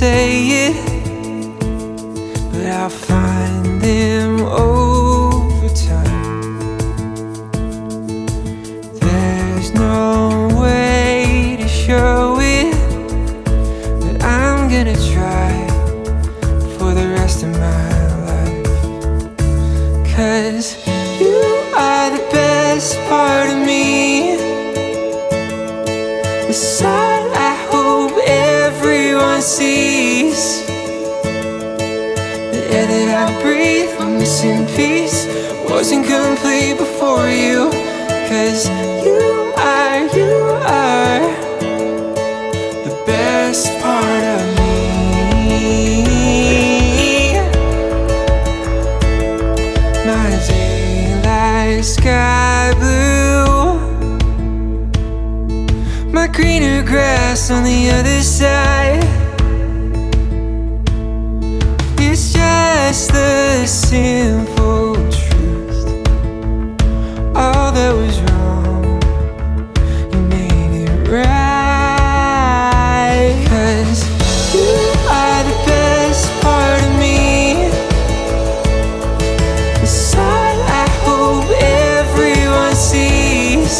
say it, but I'll find them over time. There's no way to show it, but I'm gonna try for the rest of my life. 'Cause you are the best part of me, the side I hope everyone sees, the air that I breathe when missing piece wasn't complete before you. 'Cause you are the best part of me. My daylight sky blue, my greener grass on the other side. It's just the simple truth. All that was wrong, you made it right. 'Cause you are the best part of me, the side I hope everyone sees,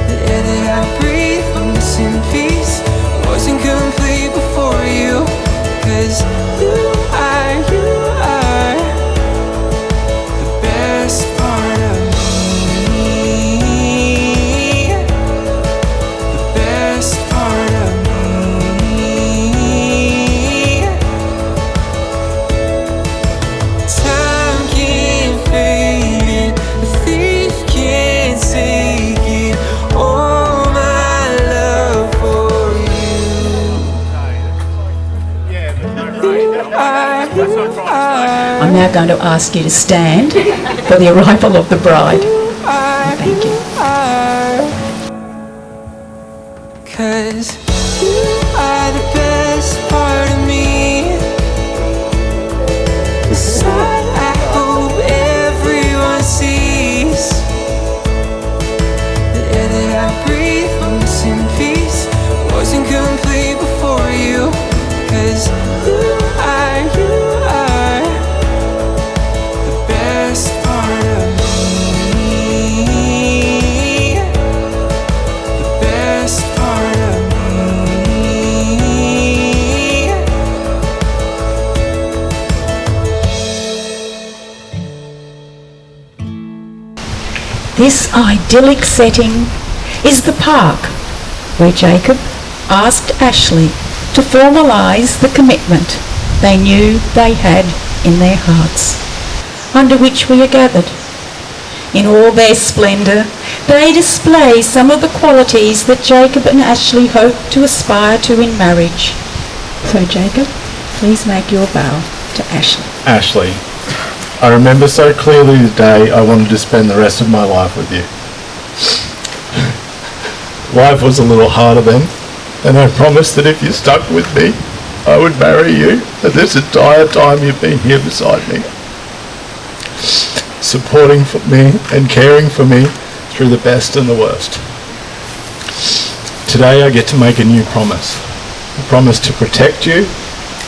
the air that I breathe when missing piece wasn't complete before you. 'Cause you are the best part of me, the best part of me. Time can't fade it, a thief can't take it, all my love for you. I'm now going to ask you to stand for the arrival of the bride. Thank you. 'Cause you are the best part of me, the side I hope everyone sees, the air that I breathe when missing piece wasn't complete before you. 'Cause you are the best part of me, the best part of me. This idyllic setting is the park where Jacob asked Ashleigh to formalise the commitment they knew they had in their hearts, under which we are gathered. In all their splendour, they display some of the qualities that Jacob and Ashleigh hope to aspire to in marriage. So Jacob, please make your vow to Ashleigh. Ashleigh, I remember so clearly the day I wanted to spend the rest of my life with you. Life was a little harder then, and I promised that if you stuck with me, I would marry you, and this entire time you've been here beside me, supporting me and caring for me through the best and the worst. Today I get to make a new promise. A promise to protect you,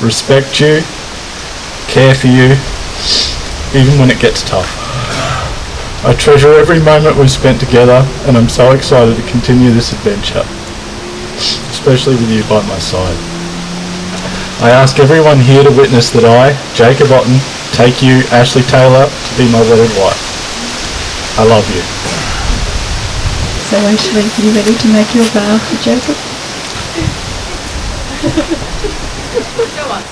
respect you, care for you, even when it gets tough. I treasure every moment we've spent together, and I'm so excited to continue this adventure, especially with you by my side. I ask everyone here to witness that I, Jacob Otten, take you, Ashleigh Taylor, to be my wedded wife. I love you. So Ashleigh, are you ready to make your vow to Jacob? Go on.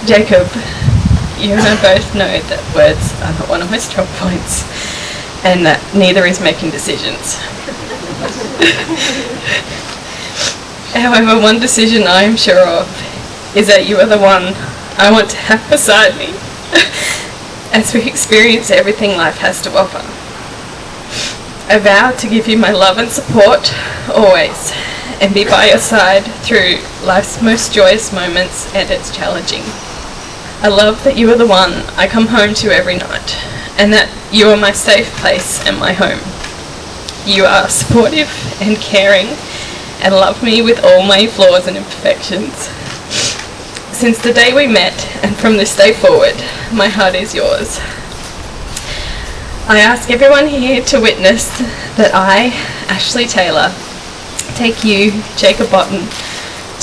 Jacob, you and I both know that words are not one of my strong points, and that neither is making decisions. However, one decision I am sure of is that you are the one I want to have beside me as we experience everything life has to offer. I vow to give you my love and support always, and be by your side through life's most joyous moments and its challenging. I love that you are the one I come home to every night, and that you are my safe place and my home. You are supportive and caring, and love me with all my flaws and imperfections. Since the day we met, and from this day forward, my heart is yours. I ask everyone here to witness that I, Ashleigh Taylor, take you, Jakob Botten,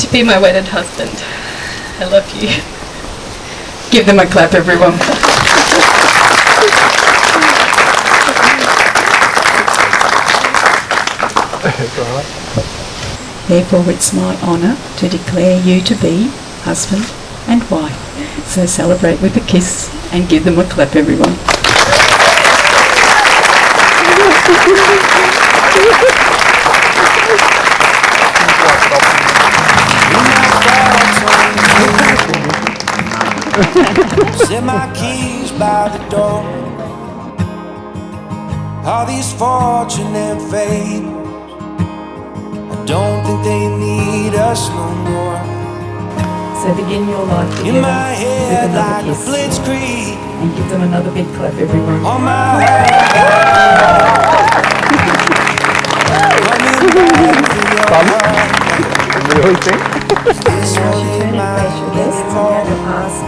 to be my wedded husband. I love you. Give them a clap, everyone. Therefore, it's my honour to declare you to be husband and wife. So celebrate with a kiss and give them a clap, everyone. Set my keys by the door. All these fortunate fables, I don't think they need us no more. So begin your life together In my head with like another a kiss. blitzkrieg. And give them another big clap, everyone. On my heart. Really think? This one in my Yes, I'm going to ask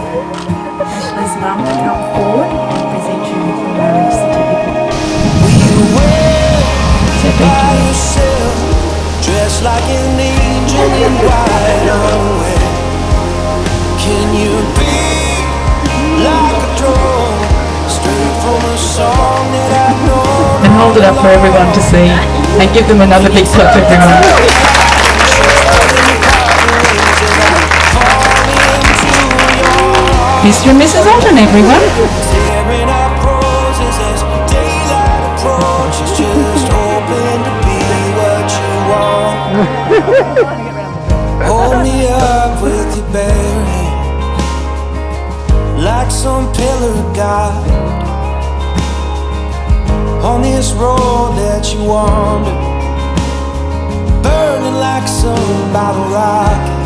Ashleigh's mum to come forward and present you with your marriage certificate. So thank you. yourself, dressed like an angel in white unaware. Can you be like a drone, straight from a song that I know? And hold it up for everyone to see. And give them another big clap, everyone. Mr. and Mrs. Alton, everyone. Tearing up roses as daylight approaches, just hoping to be what you want. Hold me up with your bare hand, like some pillar of God, on this road that you wander, burning like some bottle rocket.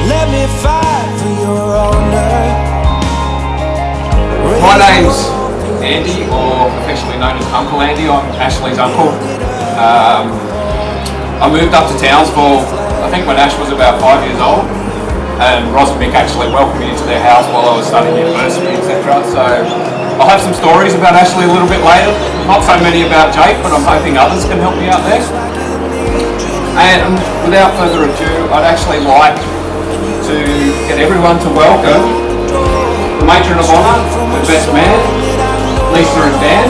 Let me fight for your honor. My name's Andy, or affectionately known as Uncle Andy. I'm Ashleigh's uncle. I moved up to Townsville, I think when Ash was about 5 years old, and Ross and Mick actually welcomed me into their house while I was studying university, etc. So I'll have some stories about Ashleigh a little bit later. Not so many about Jake, but I'm hoping others can help me out there. And without further ado, I'd actually like to get everyone to welcome the Matron of Honour, the best man, Lisa and Dan.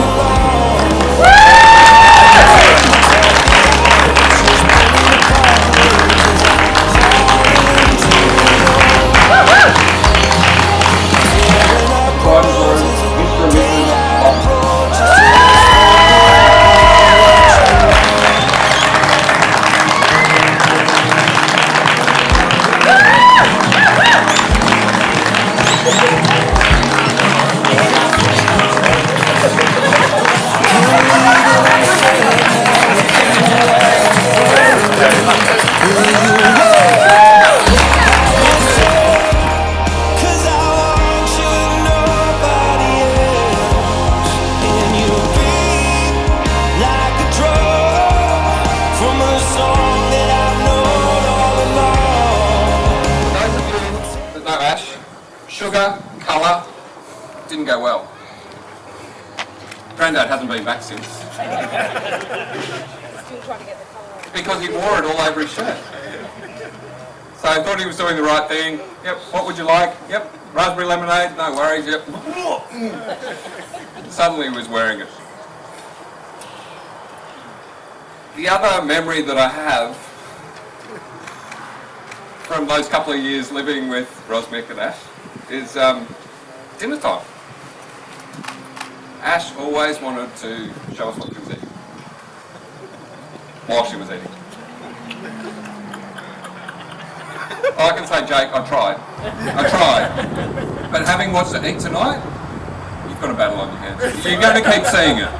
Sugar, colour, didn't go well. Grandad hasn't been back since. Because he wore it all over his shirt. So I thought he was doing the right thing. Yep, what would you like? Yep, raspberry lemonade, no worries, yep. Suddenly he was wearing it. The other memory that I have from those couple of years living with Ross, Mick and Ash is dinner time. Ash always wanted to show us what she was eating while she was eating. I can say, Jake, I tried, but having watched it eat tonight, you've got a battle on your hands. You're going to keep seeing it.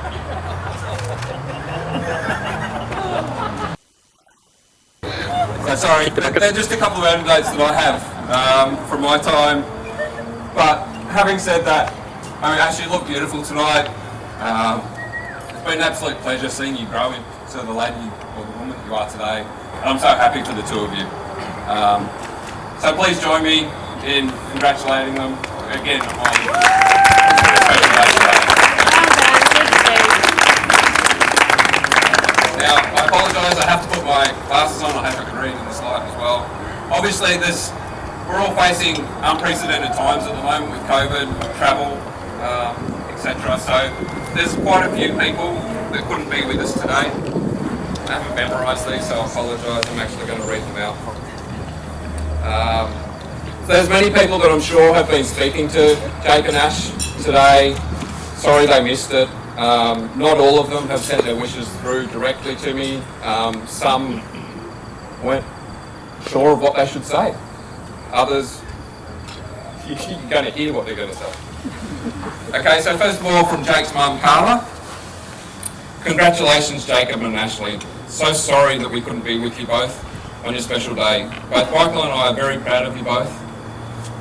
So sorry, they're just a couple of anecdotes that I have from my time. But having said that, I mean, Ash, you look beautiful tonight. It's been an absolute pleasure seeing you grow into the lady or the woman that you you are today. And I'm so happy for the two of you. So please join me in congratulating them again on their special day today. Now, I apologise, I have to put my glasses on, I hope I can read in this light as well. Obviously, we're all facing unprecedented times at the moment with COVID, travel, etc. So there's quite a few people that couldn't be with us today. I haven't memorised these, so I apologise, I'm actually going to read them out. So there's many people that I'm sure have been speaking to Jakob and Ash today. Sorry they missed it. Not all of them have sent their wishes through directly to me. Some weren't sure of what they should say. Others, you're going to hear what they're going to say. Okay, so first of all, from Jake's mum, Carla. Congratulations, Jakob and Ashleigh. So sorry that we couldn't be with you both on your special day. Both Michael and I are very proud of you both.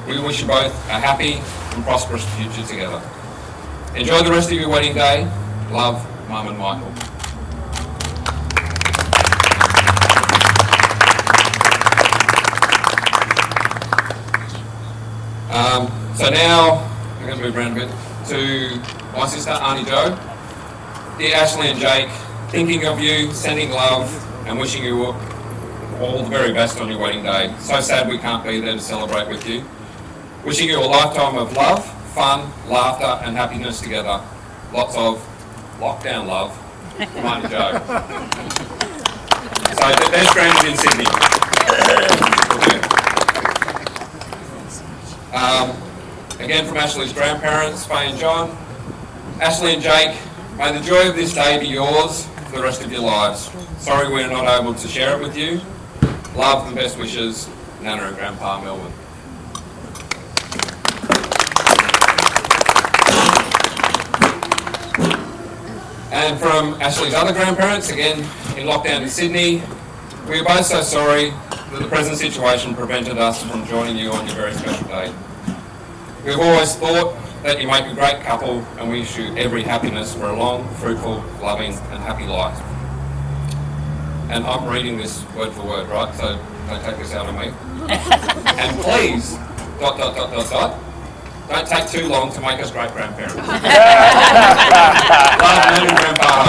We wish you both a happy and prosperous future together. Enjoy the rest of your wedding day. Love, Mum and Michael. So now, I'm going to move around a bit to my sister, Auntie Jo. Dear Ashleigh and Jake, thinking of you, sending love, and wishing you all the very best on your wedding day. So sad we can't be there to celebrate with you. Wishing you a lifetime of love, fun, laughter, and happiness together. Lots of lockdown love from Auntie Jo. So there's friends in Sydney. Again from Ashleigh's grandparents, Faye and John. Ashleigh and Jake, may the joy of this day be yours for the rest of your lives. Sorry we're not able to share it with you. Love and best wishes, Nana and Grandpa Melbourne. And from Ashleigh's other grandparents, again in lockdown in Sydney, we are both so sorry that the present situation prevented us from joining you on your very special day. We've always thought that you make a great couple and we wish you every happiness for a long, fruitful, loving and happy life. And I'm reading this word for word, right? So don't take this out on me. And please, ... don't take too long to make us great grandparents. Love, Nan and Grandpa.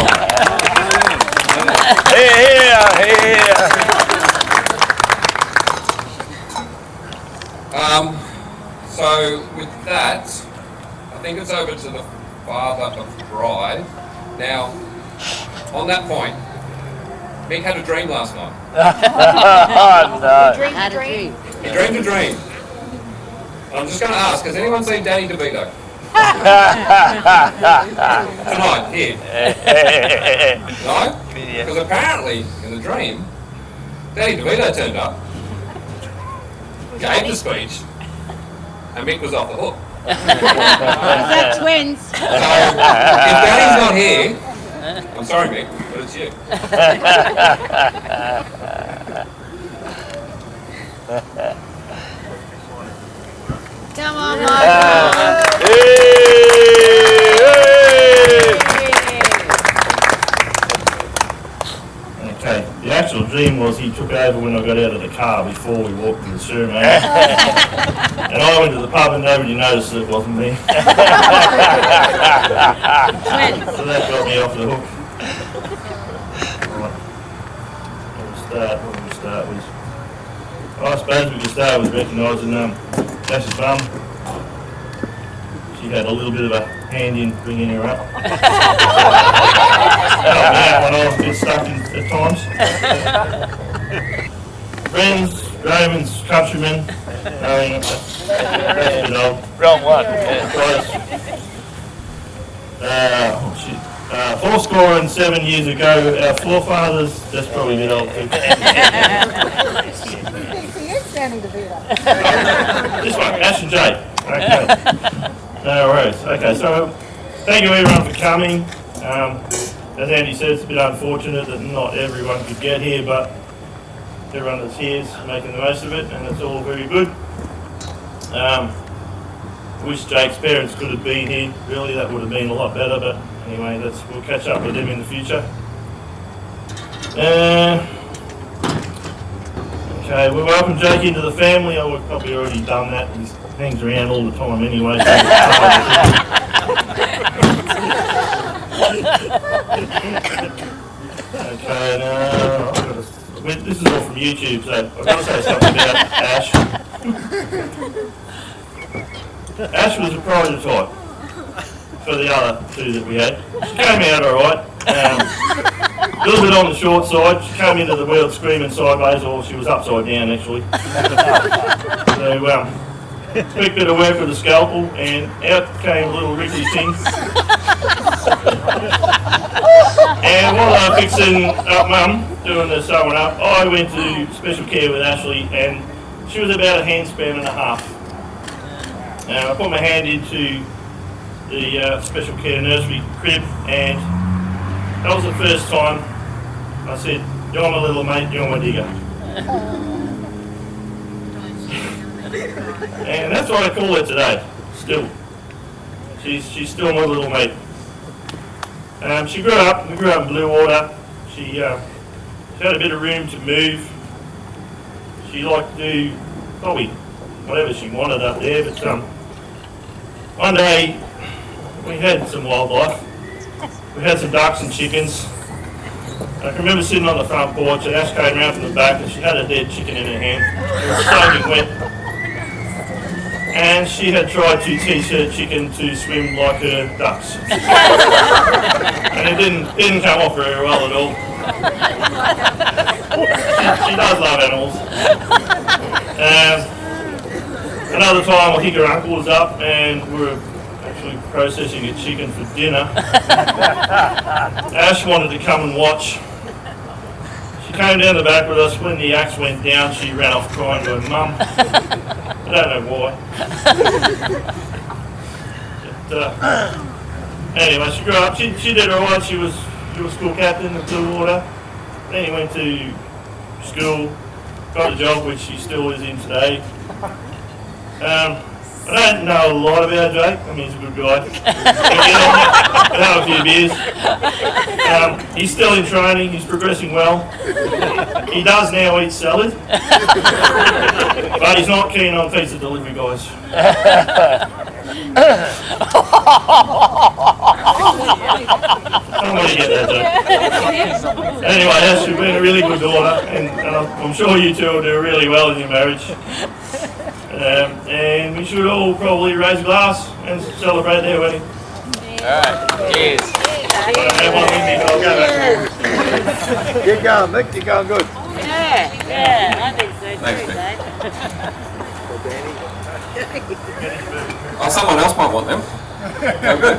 So with that, I think it's over to the father of the bride. Now, on that point, Mick had a dream last night. Oh, no. Had a dream. He dreamed a dream. And I'm just going to ask, has anyone seen Danny DeVito? Tonight, here. No? Because apparently, in the dream, Danny DeVito turned up, gave the speech, and Mick was off the hook. Is that twins? So, if Danny's not here, I'm sorry, Mick, but it's you. Come on, Michael. Okay, the actual dream was he took over when I got out of the car before we walked to the ceremony. And I went to the pub and nobody noticed that it wasn't me. So that got me off the hook. Right. What we'll start with. I suppose we could start with recognising Ash's mum. She had a little bit of a hand in bringing her up. Helped me out when I was a bit stuck at times. Friends, Romans, countrymen, that's a bit old. Wrong one. Fourscore and 7 years ago, our forefathers, that's probably a bit old too. This one, Ash and Jake. Okay. No worries. Okay, so thank you everyone for coming. As Andy said, it's a bit unfortunate that not everyone could get here, but everyone that's here is making the most of it, and it's all very good. I wish Jake's parents could have been here. Really, that would have been a lot better, but anyway, we'll catch up with them in the future. Okay, we welcome Jake into the family. Oh, we've probably already done that. He hangs around all the time anyway. Okay, now this is all from YouTube, so I've got to say something about Ash. Ash was a prototype for the other two that we had. She came out alright. A little bit on the short side. She came into the world screaming sideways, or she was upside down actually. So, quick bit of work with the scalpel, and out came a little wriggly thing. And while I was fixing up Mum, doing the sewing up, I went to special care with Ashleigh, and she was about a handspan and a half. I put my hand into the special care nursery crib, and that was the first time I said, "You're my little mate, you're my digger." And that's what I call her today, still. She's still my little mate. We grew up in Bluewater. She had a bit of room to move. She liked to do probably whatever she wanted up there, but one day we had some wildlife. We had some ducks and chickens. I can remember sitting on the front porch, and Ash came around from the back, and she had a dead chicken in her hand. It was soaking wet. And she had tried to teach her chicken to swim like her ducks. And it didn't come off very well at all. She does love animals. Another time I think her uncle was up, and we were actually processing a chicken for dinner. Ash wanted to come and watch. She came down the back with us. When the axe went down, she ran off crying to her mum. I don't know why. But, anyway, she grew up. She did alright. She was school captain of Bluewater. Then he went to school, got a job which she still is in today. I don't know a lot about Jake. I mean, he's a good guy. We'll have a few beers. He's still in training. He's progressing well. He does now eat salad, but he's not keen on pizza delivery guys. I don't want to get that joke. Anyway, Ash, you've been a really good daughter, and I'm sure you two will do really well in your marriage. And we should all probably raise a glass and celebrate their wedding. Alright, cheers. I'll go back. Keep going, Mick, you're going good. Yeah, I think so Thanks, too, Mick. Dave. Oh, someone else might want them. Oh, good.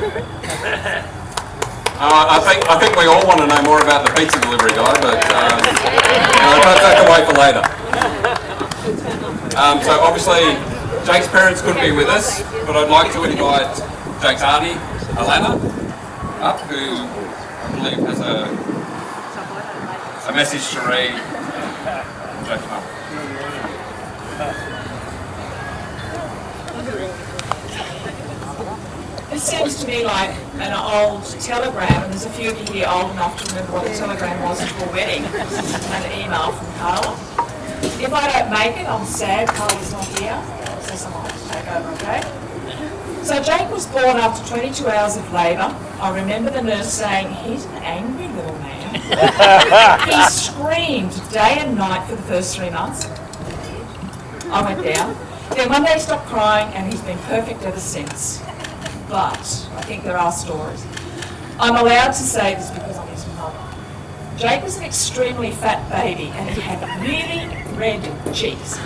I think we all want to know more about the pizza delivery guy, but don't take away for later. So obviously Jake's parents couldn't be with us, but I'd like to invite Jake's auntie, Alana, up, who I believe has a message to read. Jake's mum. It seems to me like an old telegram, and there's a few of you here old enough to remember what a telegram was at your wedding. An email from Carla. If I don't make it, I'm sad Carla's not here, so someone has to take over, okay? So Jake was born after 22 hours of labour. I remember the nurse saying, "He's an angry little man." He screamed day and night for the first 3 months. I went down. Then one day he stopped crying, and he's been perfect ever since. But I think there are stories. I'm allowed to say this because I'm his mother. Jake was an extremely fat baby, and he had really red cheeks.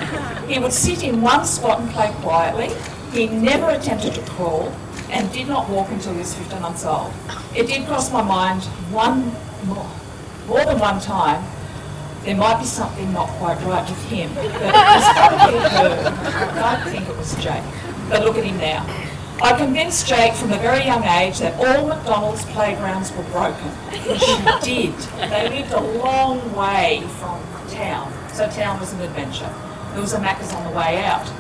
He would sit in one spot and play quietly. He never attempted to crawl and did not walk until he was 15 months old. It did cross my mind more than one time there might be something not quite right with him, but it was probably her. I don't think it was Jake. But look at him now. I convinced Jake from a very young age that all McDonald's playgrounds were broken, which he did. They lived a long way from town, so town was an adventure. There was a Macca's on the way out.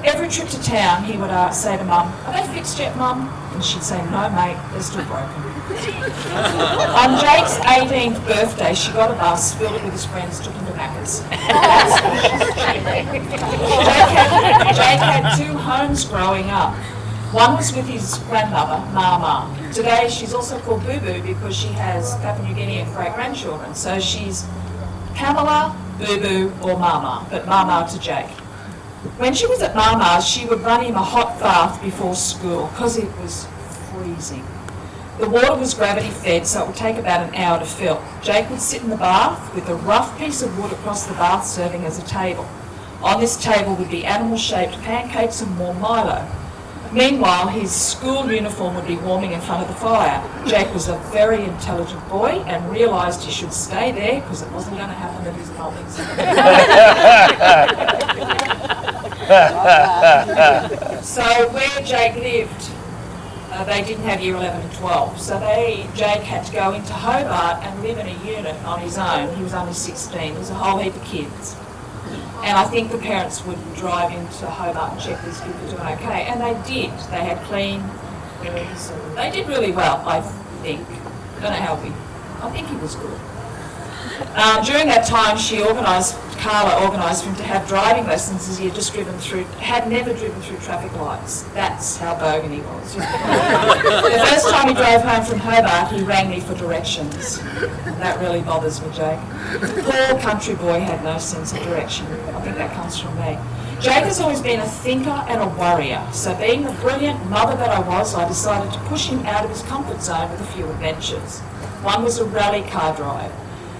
Every trip to town, he would say to Mum, "Are they fixed yet, Mum?" And she'd say, "No, mate, they're still broken." On Jake's 18th birthday, she got a bus, filled it with his friends, took him to Macca's. That's what she Jake had two homes growing up. One was with his grandmother, Mama. Today she's also called Boo Boo because she has Papua New Guinean great-grandchildren. So she's Pamela, Boo Boo or Mama, but Mama to Jake. When she was at Mama's, she would run him a hot bath before school because it was freezing. The water was gravity fed, so it would take about an hour to fill. Jake would sit in the bath with a rough piece of wood across the bath serving as a table. On this table would be animal-shaped pancakes and warm Milo. Meanwhile, his school uniform would be warming in front of the fire. Jake was a very intelligent boy and realised he should stay there because it wasn't going to happen at his mum's. So where Jake lived, they didn't have year 11 and 12. So Jake had to go into Hobart and live in a unit on his own. He was only 16. There was a whole heap of kids. And I think the parents would drive into Hobart and check these kids were doing okay. And they did. They had clean rooms. They did really well, I think. I don't know how I think he was good. During that time, Carla organised for him to have driving lessons as he had never driven through traffic lights. That's how bogan he was. The first time he drove home from Hobart, he rang me for directions. That really bothers me, Jake. Poor country boy had no sense of direction. I think that comes from me. Jake has always been a thinker and a worrier, so being the brilliant mother that I was, I decided to push him out of his comfort zone with a few adventures. One was a rally car drive.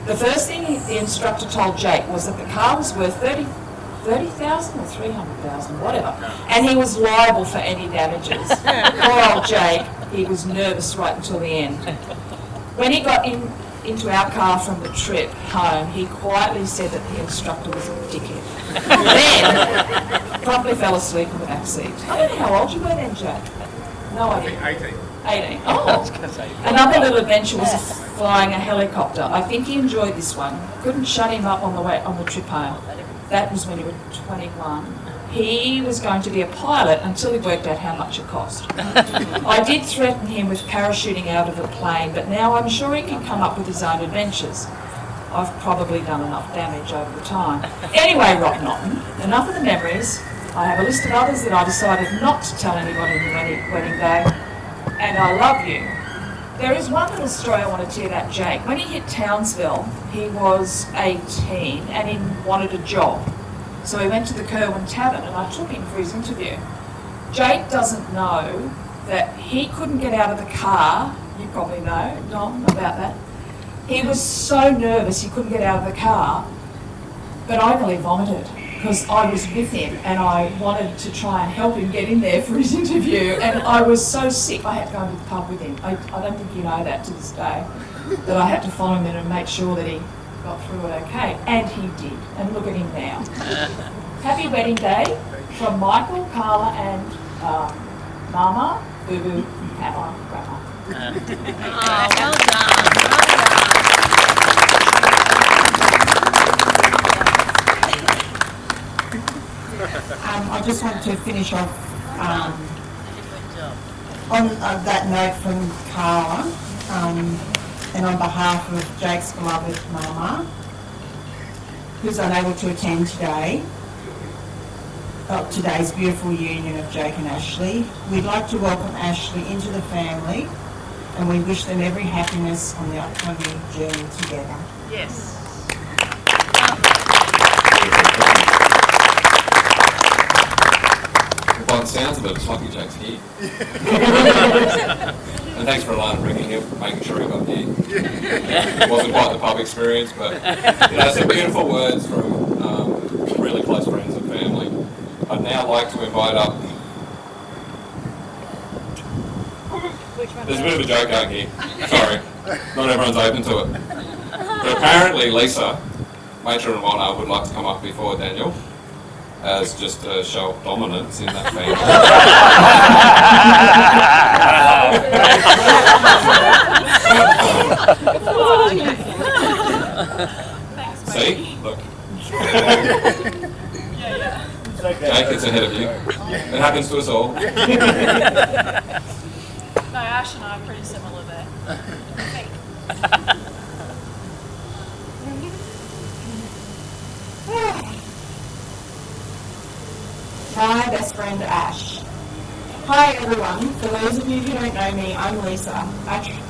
The first thing the instructor told Jake was that the car was worth 30,000 or 300,000, whatever, and he was liable for any damages. Poor old Jake, he was nervous right until the end. When he got into our car from the trip home, he quietly said that the instructor was a dickhead. Then, promptly fell asleep in the back seat. I don't know how old you were then, Jake. No idea. 18. Oh, another little adventure was flying a helicopter. I think he enjoyed this one. Couldn't shut him up on the trip home. That was when he was 21. He was going to be a pilot until he worked out how much it cost. I did threaten him with parachuting out of a plane, but now I'm sure he can come up with his own adventures. I've probably done enough damage over the time. Anyway, Rotten Otten, enough of the memories. I have a list of others that I decided not to tell anybody on the wedding day. And I love you. There is one little story I want to tell you about Jake. When he hit Townsville, he was 18 and he wanted a job. So he went to the Kerwin Tavern and I took him for his interview. Jake doesn't know that he couldn't get out of the car. You probably know, Dom, about that. He was so nervous he couldn't get out of the car, but I nearly vomited because I was with him and I wanted to try and help him get in there for his interview, and I was so sick I had to go to the pub with him. I don't think you know that to this day, that I had to follow him in and make sure that he got through it okay, and he did, and look at him now. Happy wedding day from Michael, Carla and Mama, Boo Boo, and my grandma. Oh, well done. I just want to finish off on that note from Carla, and on behalf of Jake's beloved Mama, who's unable to attend today, today's beautiful union of Jake and Ashleigh. We'd like to welcome Ashleigh into the family, and we wish them every happiness on the upcoming journey together. Yes. By the sounds of it, it's lucky Jake's here. And thanks for Alana bringing him, making sure he got here. It wasn't quite the pub experience, but some beautiful words from really close friends and family. I'd now like to invite up. There's a bit of a joke out here. Sorry, not everyone's open to it. But apparently Lisa, Major and Wonna, would like to come up before Daniel, as just a show of dominance in that family. See? Look. Jake gets ahead of you. It happens to us all. No, Ash and I are pretty similar there. my best friend Ash. Hi everyone, for those of you who don't know me, I'm Lisa,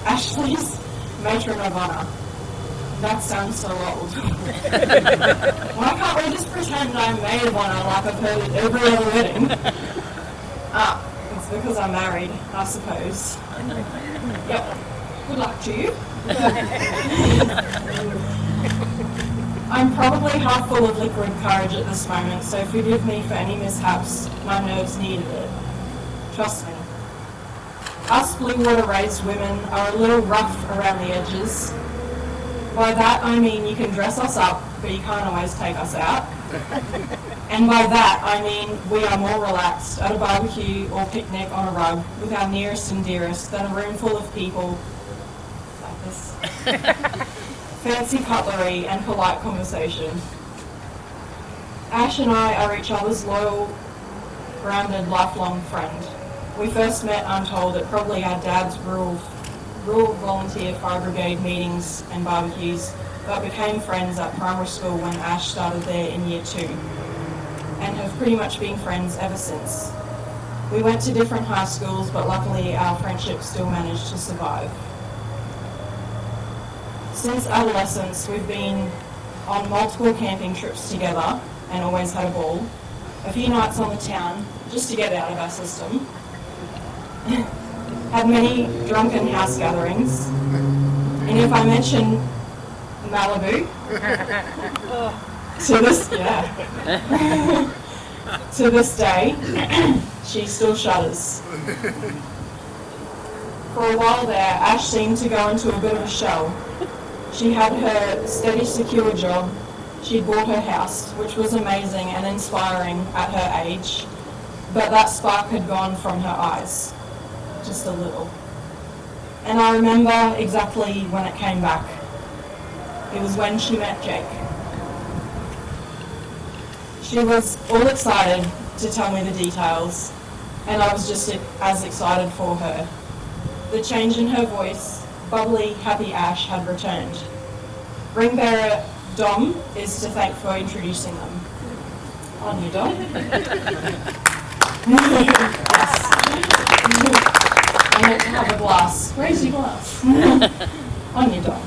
Ashleigh's matron of honour. That sounds so old. Why can't we just pretend I'm maid of honour like I've heard at every other wedding? It's because I'm married, I suppose. Yep, good luck to you. I'm probably half full of liquid courage at this moment, so forgive me for any mishaps. My nerves needed it. Trust me. Us blue water raised women are a little rough around the edges. By that I mean you can dress us up, but you can't always take us out. And by that I mean we are more relaxed at a barbecue or picnic on a rug with our nearest and dearest than a room full of people like this. Fancy cutlery and polite conversation. Ash and I are each other's loyal, grounded, lifelong friend. We first met, I'm told, at probably our dad's rural volunteer fire brigade meetings and barbecues, but became friends at primary school when Ash started there in year 2, and have pretty much been friends ever since. We went to different high schools, but luckily our friendship still managed to survive. Since adolescence, we've been on multiple camping trips together and always had a ball. A few nights on the town, just to get out of our system. Had many drunken house gatherings. And if I mention Malibu, to this day, she still shudders. For a while there, Ash seemed to go into a bit of a shell. She had her steady, secure job. She'd bought her house, which was amazing and inspiring at her age, but that spark had gone from her eyes, just a little. And I remember exactly when it came back. It was when she met Jake. She was all excited to tell me the details, and I was just as excited for her. The change in her voice, bubbly, happy Ash had returned. Ring bearer Dom is to thank for introducing them. On you, Dom. Yes. I meant to have a glass. Where's your glass? On you, Dom.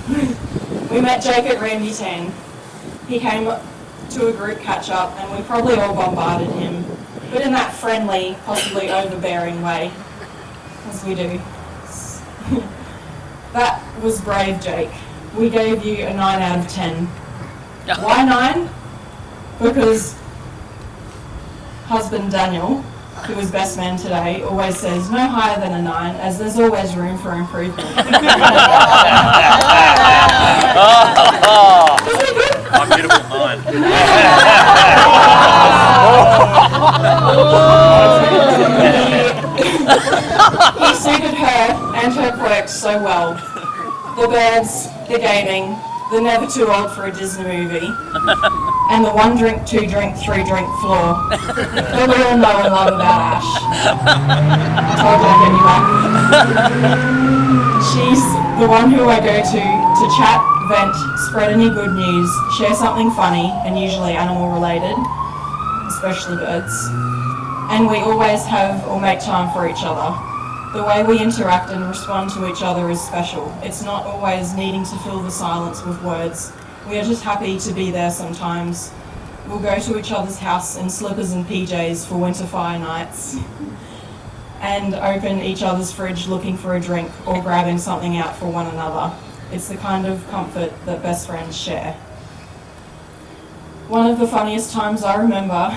We met Jake at Randy 10. He came to a group catch-up and we probably all bombarded him, but in that friendly, possibly overbearing way, as we do. That was brave, Jake. We gave you a 9 out of 10. Why 9? Because husband Daniel, who is best man today, always says no higher than a 9, as there's always room for improvement. My beautiful 9. He suited her and her quirks so well. The birds, the gaming, the never too old for a Disney movie, and the 1 drink, 2 drink, 3 drink floor that we all know and love about Ash. Told you I'd get you back. She's the one who I go to chat, vent, spread any good news, share something funny, and usually animal related, especially birds. And we always have or make time for each other. The way we interact and respond to each other is special. It's not always needing to fill the silence with words. We are just happy to be there sometimes. We'll go to each other's house in slippers and PJs for winter fire nights and open each other's fridge looking for a drink or grabbing something out for one another. It's the kind of comfort that best friends share. One of the funniest times I remember,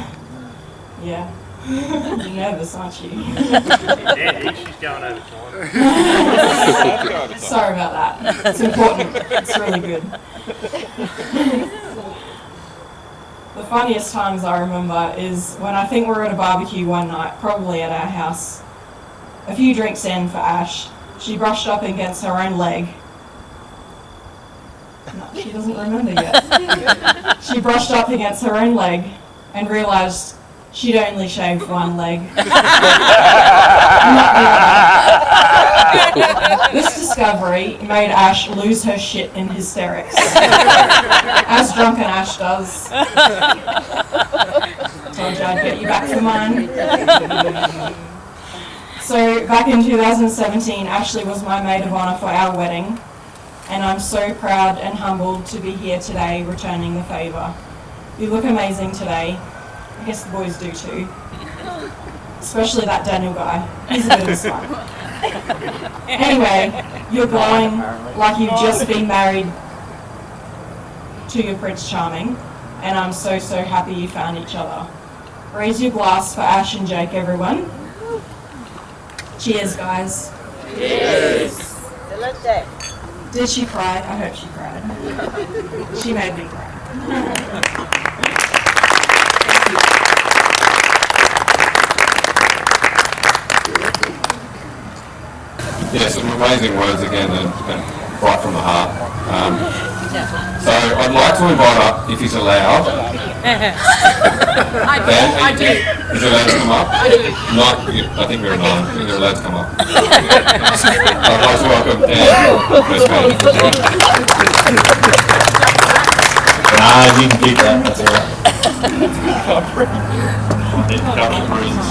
yeah, you're nervous, aren't you? Yeah, she's going over time. Sorry about that. It's important. It's really good. The funniest times I remember is when I think we were at a barbecue one night, probably at our house. A few drinks in for Ash, she brushed up against her own leg. No, she doesn't remember yet. She brushed up against her own leg and realised she'd only shaved one leg. This discovery made Ash lose her shit in hysterics, as drunken Ash does. told you I'd get you back for mine. So back in 2017, Ashleigh was my maid of honour for our wedding, and I'm so proud and humbled to be here today returning the favour. You look amazing today. I guess the boys do too. Especially that Daniel guy. He's a bit of a slut. Anyway, you're glowing like you've just been married to your Prince Charming, and I'm so happy you found each other. Raise your glass for Ash and Jake, everyone. Cheers, guys. Cheers. Did she cry? I hope she cried. She made me cry. Yeah, some amazing words again, and right from the heart. So I'd like to invite up, if he's allowed. Dan, I do. Is he allowed to come up? I do. Not, I think we're nine. I think they're allowed to come up. I'd like to welcome Dan, best man. Nah, you can keep that. That's alright. I did a couple of bruises.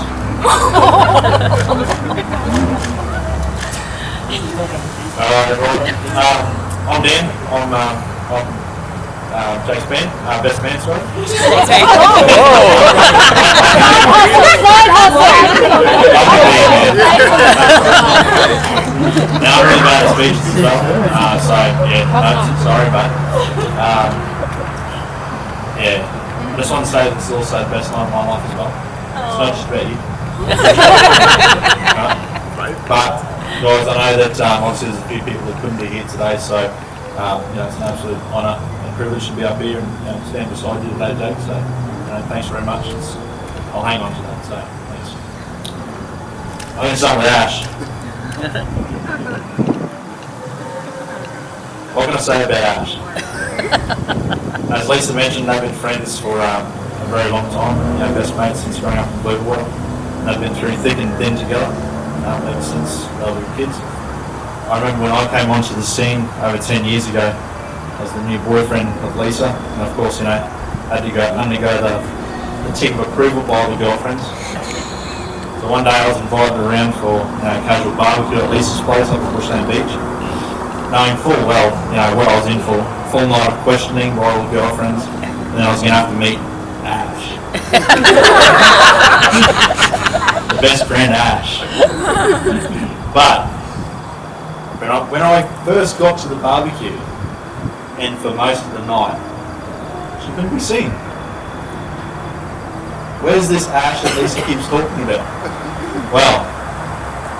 I'm Dan. I'm Jake's best man, sorry. Now I'm really bad at speeches and stuff, so yeah, no, sorry, but yeah, I just want to say that it's also the best night of my life as well. It's not just about you. But guys, I know that obviously there's a few people that couldn't be here today, so it's an absolute honour and privilege to be up here and stand beside you today, Jake. So thanks very much. I'll hang on to that. So thanks. I'm going to start with Ash. What can I say about Ash? As Lisa mentioned, they've been friends for a very long time. Best mates since growing up in Bluewater. And they've been through thick and thin together ever since they were kids. I remember when I came onto the scene over 10 years ago as the new boyfriend of Lisa, and of course, had to undergo the tick of approval by all the girlfriends. So one day I was invited around for a casual barbecue at Lisa's place up at Bushland Beach, knowing full well, what I was in for. Full night of questioning by all the girlfriends, and then I was going to have to meet Ash. The best friend Ash. But when I first got to the barbecue, and for most of the night, she couldn't be seen. Where's this Ash that Lisa keeps talking about? Well,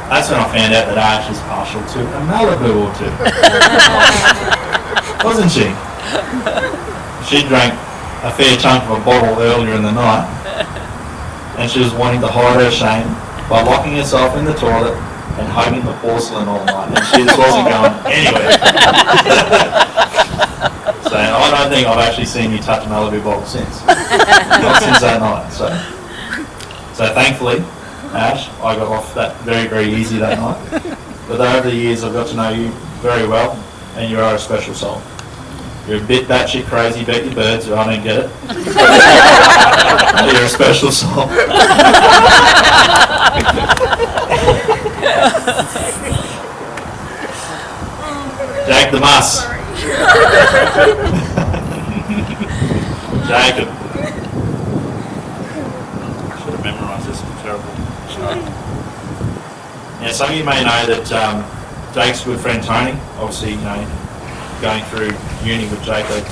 that's when I found out that Ash is partial to a Malibu or two. Wasn't she? She drank a fair chunk of a bottle earlier in the night, and she was wanting to hide her shame by locking herself in the toilet and hugging the porcelain all night, and she just wasn't going anywhere. So I don't think I've actually seen you touch a Malibu bottle since. Not since that night. So thankfully, Ash, I got off that very, very easy that night. But over the years, I've got to know you very well, and you are a special soul. You're a bit batshit crazy about your birds, I don't get it. You're a special soul. Jake the Muss. Jacob. Should have memorised this, I'm terrible. Some of you may know that Jake's good friend Tony, obviously, going through uni with Jake, they're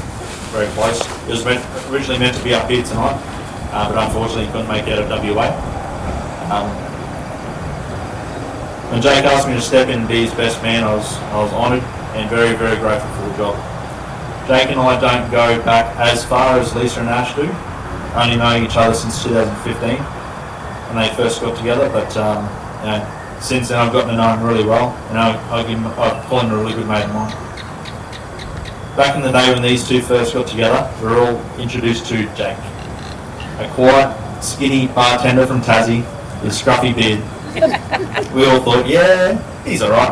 very close. It was originally meant to be up here tonight, but unfortunately he couldn't make it out of WA. When Jake asked me to step in and be his best man, I was honoured and very, very grateful for the job. Jake and I don't go back as far as Lisa and Ash do, only knowing each other since 2015 when they first got together, but since then I've gotten to know him really well, and I call him a really good mate of mine. Back in the day when these two first got together, we were all introduced to Jake, a quiet, skinny bartender from Tassie with a scruffy beard. We all thought, yeah, he's alright.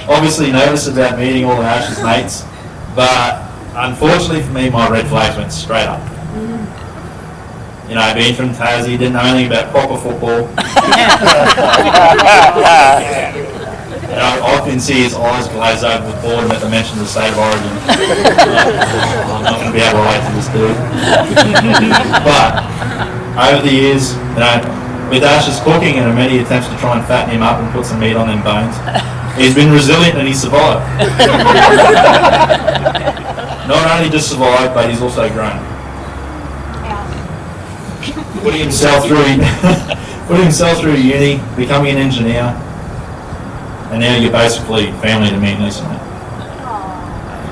Obviously nervous about meeting all of Ash's mates, but unfortunately for me, my red flags went straight up. You know, being from Tassie, didn't know anything about proper football. And I often see his eyes glaze over with boredom at the mention of the state of Origin. I'm not going to be able to relate to this dude. But over the years, you know, with Ash's cooking and many attempts to try and fatten him up and put some meat on them bones, he's been resilient and he's survived. Not only just survived, but he's also grown. Putting himself through uni, becoming an engineer, and now you're basically family to me and Lisa.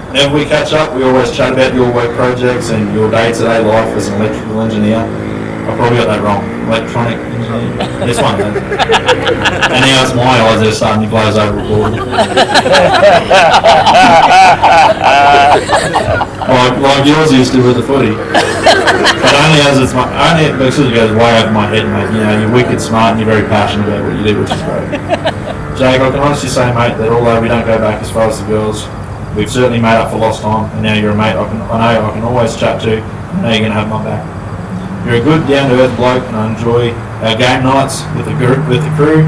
Whenever we catch up, we always chat about your work projects and your day-to-day life as an electrical engineer. I probably got that wrong. Electronic engineer. This one, though. And now it's my eyes that are starting to glaze over board. like yours used to with the footy. But only because it goes way over my head, mate. You know, you're wicked smart and you're very passionate about what you do, which is great. Jake, I can honestly say, mate, that although we don't go back as far as the girls, we've certainly made up for lost time, and now you're a mate I know I can always chat to, and now you're going to have my back. You're a good, down-to-earth bloke, and I enjoy our game nights with the crew,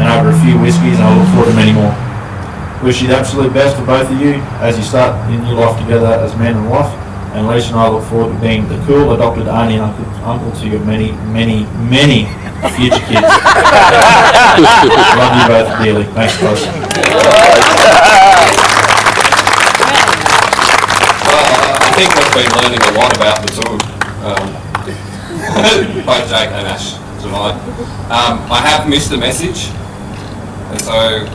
and over a few whiskies, and I look forward to many more. Wish you the absolute best for both of you as you start your new life together as man and wife, and Lisa and I look forward to being the cool adopted auntie and uncle to your many, many, many future kids. Love you both dearly. Thanks, guys. I think we've been learning a lot about the two, both Jake and Ash tonight. I have missed a message, and so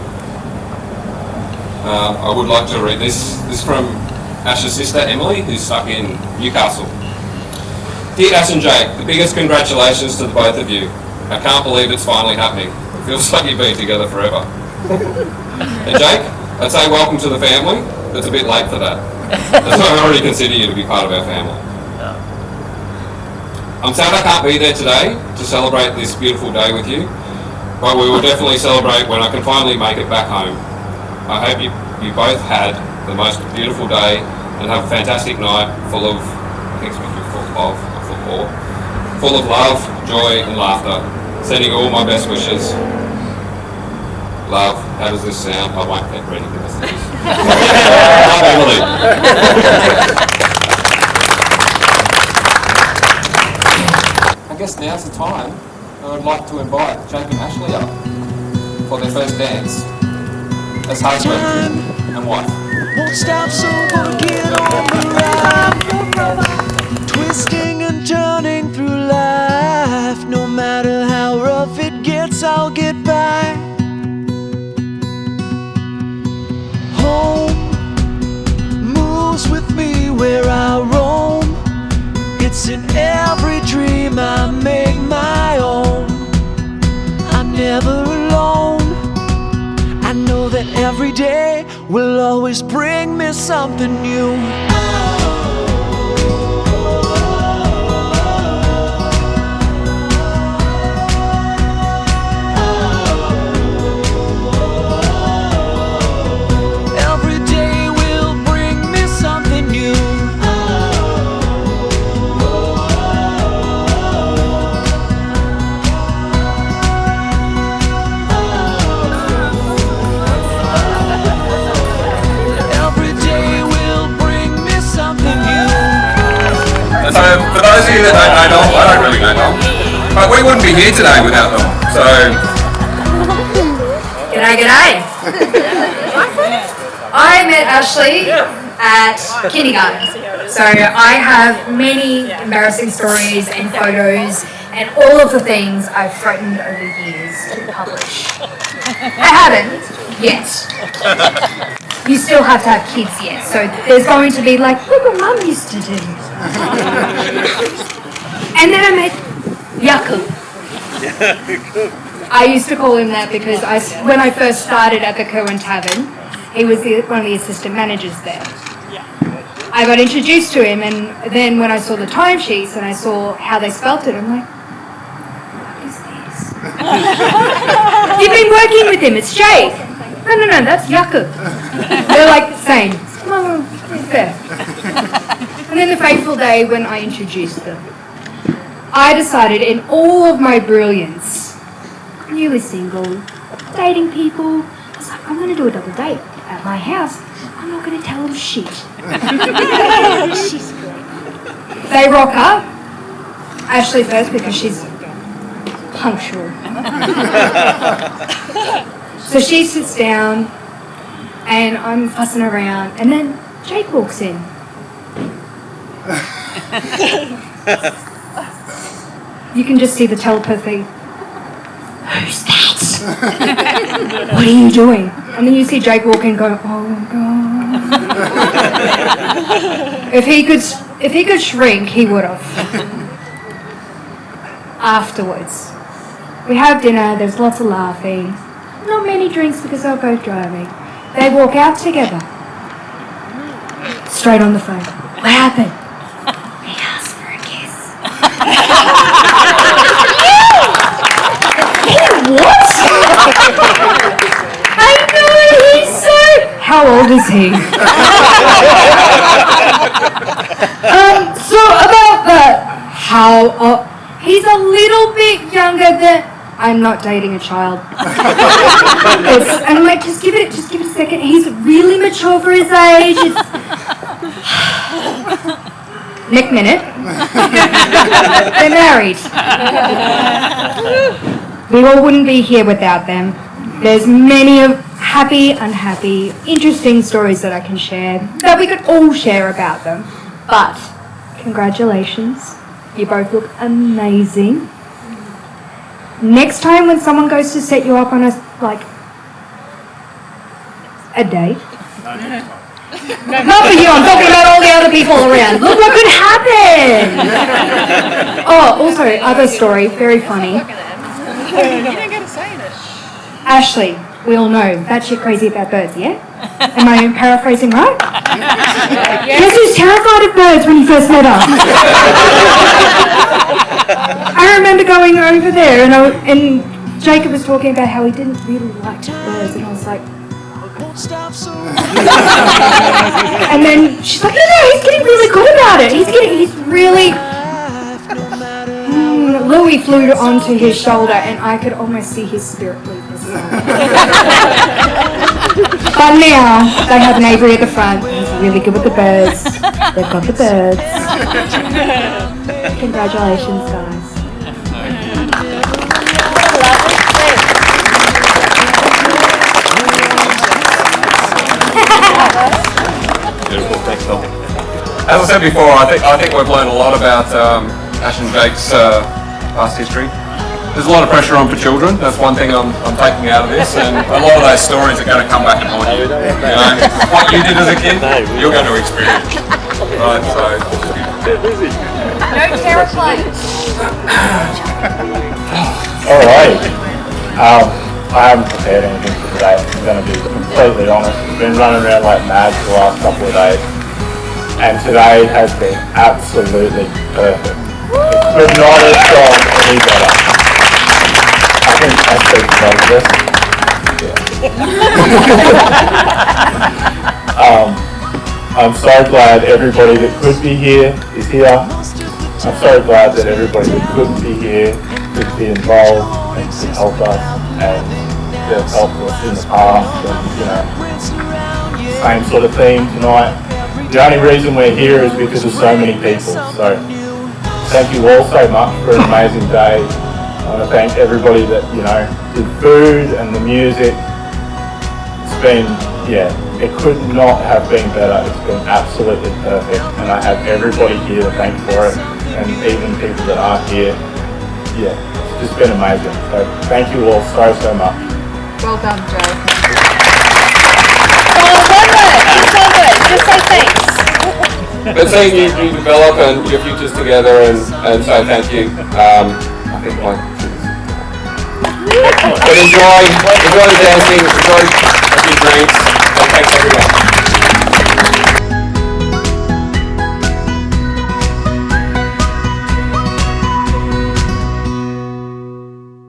I would like to read this. This is from Ash's sister Emily, who's stuck in Newcastle. Dear Ash and Jake, the biggest congratulations to the both of you. I can't believe it's finally happening. It feels like you've been together forever. And Jake, I'd say welcome to the family. It's a bit late for that. As I already consider you to be part of our family. I'm sad I can't be there today to celebrate this beautiful day with you, but we will definitely celebrate when I can finally make it back home. I hope you both had the most beautiful day and have a fantastic night full of, I think it's meant to be full of football, full of love, joy and laughter. Sending all my best wishes. Love, how does this sound? I won't keep reading the messages. Love, Emily. I guess now's the time I would like to invite Jakob and Ashleigh up for their first dance as husband and wife. Won't stop, so we'll get on the ride. Twisting and turning through life. No matter how rough it gets, I'll get by. Home moves with me where I roam. It's in every dream I make my own. I'm never alone. I know that every day will always bring me something new. Every day will bring me something new. So, for those of you that don't know Noel, I don't really know Noel, but we wouldn't be here today without them. So, G'day. I met Ashleigh at kindergarten, so I have many embarrassing stories and photos and all of the things I've threatened over the years to publish. I haven't yet. You still have to have kids yet, so there's going to be like, look what Mum used to do. And then I met Jakob. I used to call him that because when I first started at the Kerwin Tavern, he was one of the assistant managers there. I got introduced to him, and then when I saw the timesheets and I saw how they spelt it, I'm like, what is this? You've been working with him, it's Jake. No, that's Jakob. They're like the same. Oh, fair. And then the fateful day when I introduced them. I decided in all of my brilliance, newly single, dating people, I was like, I'm going to do a double date at my house. I'm not going to tell them shit. They rock up. Ashleigh first because she's punctual. So she sits down and I'm fussing around and then Jake walks in. You can just see the telepathy. Who's that? What are you doing? And then you see Jake walk in and go, oh God. If he could shrink, he would have. Afterwards, we have dinner, there's lots of laughing. Not many drinks because they're both driving. They walk out together. Straight on the phone. What happened? He asked for a kiss. What? I know, he's so... How old is he? So about that, he's a little bit younger than... I'm not dating a child. And I'm like, just give it a second. He's really mature for his age. Next minute, they're married. We all wouldn't be here without them. There's many of happy, unhappy, interesting stories that I can share, that we could all share about them. But, congratulations. You both look amazing. Next time when someone goes to set you up on a date. Not for you, I'm talking about all the other people around. Look what could happen! Oh, also, other story, very funny. You don't get to say it. Ashleigh, we all know that shit crazy about birds, yeah? Am I paraphrasing right? Guess who's terrified of birds when you first met her? I remember going over there and Jacob was talking about how he didn't really like birds and I was like... And then she's like, no, he's getting really good about it. He's really... Louis flew onto his shoulder and I could almost see his spirit leave his side. But now, they have an aviary at the front. He's really good with the birds. They've got the birds. Congratulations, guys. Beautiful, thanks, Phil. As I said before, I think we've learned a lot about Ash and Jake's past history. There's a lot of pressure on for children. That's one thing I'm taking out of this, and a lot of those stories are going to come back and haunt you. You know, what you did as a kid, you're going to experience. Right, so. No terror planes. Alright. I haven't prepared anything for today. I'm going to be completely honest. I've been running around like mad for the last couple of days. And today has been absolutely perfect. It could not have gone any better. I think I speak for both of us. Yeah. I'm so glad everybody that could be here is here. I'm so glad that everybody that couldn't be here could be involved and could help us, and they've helped us in the past, and same sort of theme tonight. The only reason we're here is because of so many people. So thank you all so much for an amazing day. I want to thank everybody that did food and the music. It's been, it could not have been better. It's been absolutely perfect, and I have everybody here to thank for it, and even people that aren't here. Yeah, it's just been amazing. So thank you all so much. Well done, Joe. Just say thanks. But seeing you develop and your futures together and so thank you. I think but enjoy the dancing, enjoy a few drinks, and thanks everyone.